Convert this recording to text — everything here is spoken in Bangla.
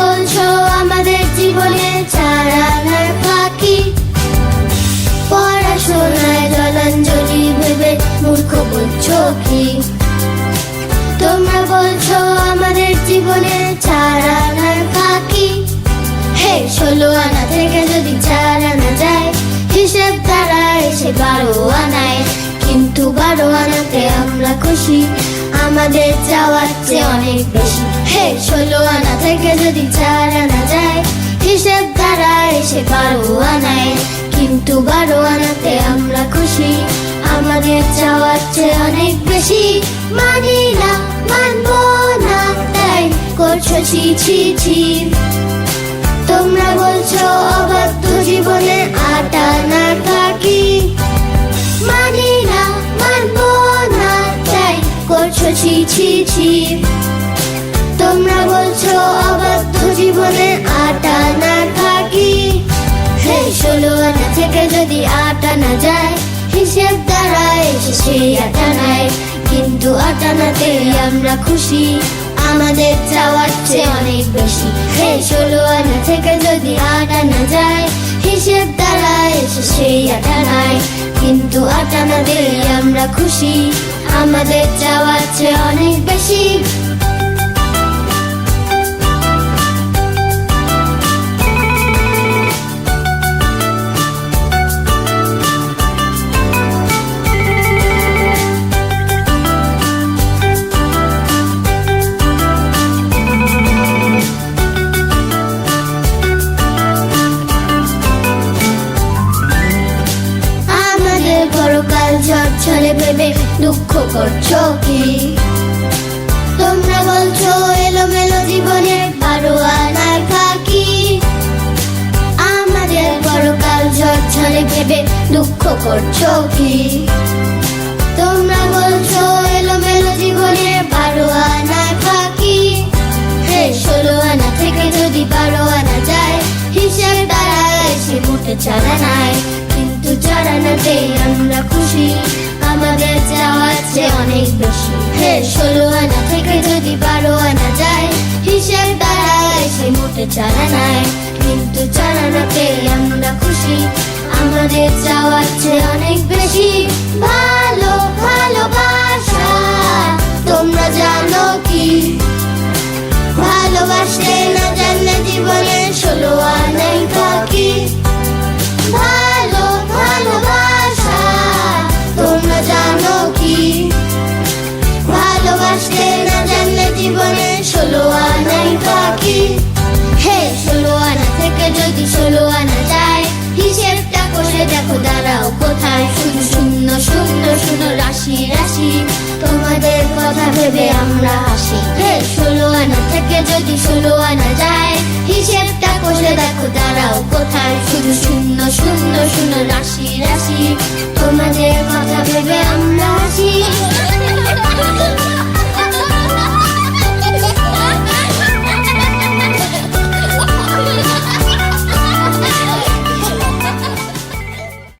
বলছো আমাদের জীবনে 4 আনার ফাঁকি, পড়াশোনায় জলাঞ্জলি ভেবে মূর্খ বলছো কি? তোমরা বলছো আমাদের জীবনে 4 আনার ফাঁকি, হে 16 আনা থেকে যদি 4 আনা যায়, হিসেব দাঁড়ায় এসে 12 আনায়। কিন্তু 12 আনাতে আমরা খুশি, আমাদের চাওয়ার চেয়ে অনেক বেশি। হে 16 আনা থেকে যদি 4 আনা যায়, হিসেব দাঁড়ায় এসে 12 আনায়। কিন্তু 12 আনাতে আমরা খুশি, আমাদের চাওয়ার চেয়ে অনেক বেশি। মানি না, মানবো না, তাই করছো ছি ছি ছি। তোমরা বলছো অবাধ্য জীবনে 8 আনার ফাঁকি, মানি না, মানবো না, তাই করছো ছি ছি ছি। তোমরা বলছো অবাধ্য জীবনে 8 আনার ফাঁকি, হে 16 আনা থেকে যদি 8 আনা যায়, হিসেব দাঁড়ায় এসে সেই 8 আনায়। কিন্তু 8 আনাতে আমরা খুশি, আমাদের চাওয়ার চেয়ে অনেক বেশি। হে 16 আনা থেকে যদি 8 আনা যায়, হিসেব দাঁড়ায় এসে সেই 8 আনায়। কিন্তু 8 আনাতে আমরা খুশি, আমাদের চাওয়ার চেয়ে অনেক বেশি। পরকাল ঝরঝরে ভেবে দুঃখ করছো কি? তোমরা বলছো এলোমেলো জীবনে 12 আনার ফাঁকি, আমাদের পরকাল ঝরঝরে ভেবে দুঃখ করছো কি? তোমরা বলছো এলোমেলো জীবনে 12 আনার ফাঁকি, হে 16 আনা থেকে যদি 12 আনা যায়, হিসেব দাঁড়ায় এসে মোটে 4 আনায়। কিন্তু 4 আনাতে আমরা খুশি, আমাদের চাওয়ার চেয়ে অনেক বেশি। হে 16 আনা থেকে যদি 12 আনা যায়, হিসেব দাঁড়ায় এসে মোটে 4 আনায়। কিন্তু 4 আনাতে আমরা খুশি, আমাদের চাওয়ার চেয়ে অনেক বেশি। ভালো ভালোবাসা তোমরা জানো কি? ভালোবাসতে না জানলে জীবনে 16 আনাই ফাঁকি। ভালো ভালোবাসা তোমরা জানো কি? ভালোবাসতে না জানলে জীবনে 16 আনাই ফাঁকি। হে 16 আনা থেকে যদি 16 আনা যায়, হিসেবটা কষে দেখো দাঁড়াও কোথায়। শুধু শূন্য শূন্য শূন্য রাশি রাশি, তোমাদের কথা ভেবে আমরা হাসি। হে 16 আনা থেকে যদি 16 আনা যায়, হিসেবটা কষে দেখো দাঁড়াও কোথায়। শুধু শূন্য শূন্য শূন্য রাশি রাশি, তোমাদের কথা ভেবে আমরা হাসি।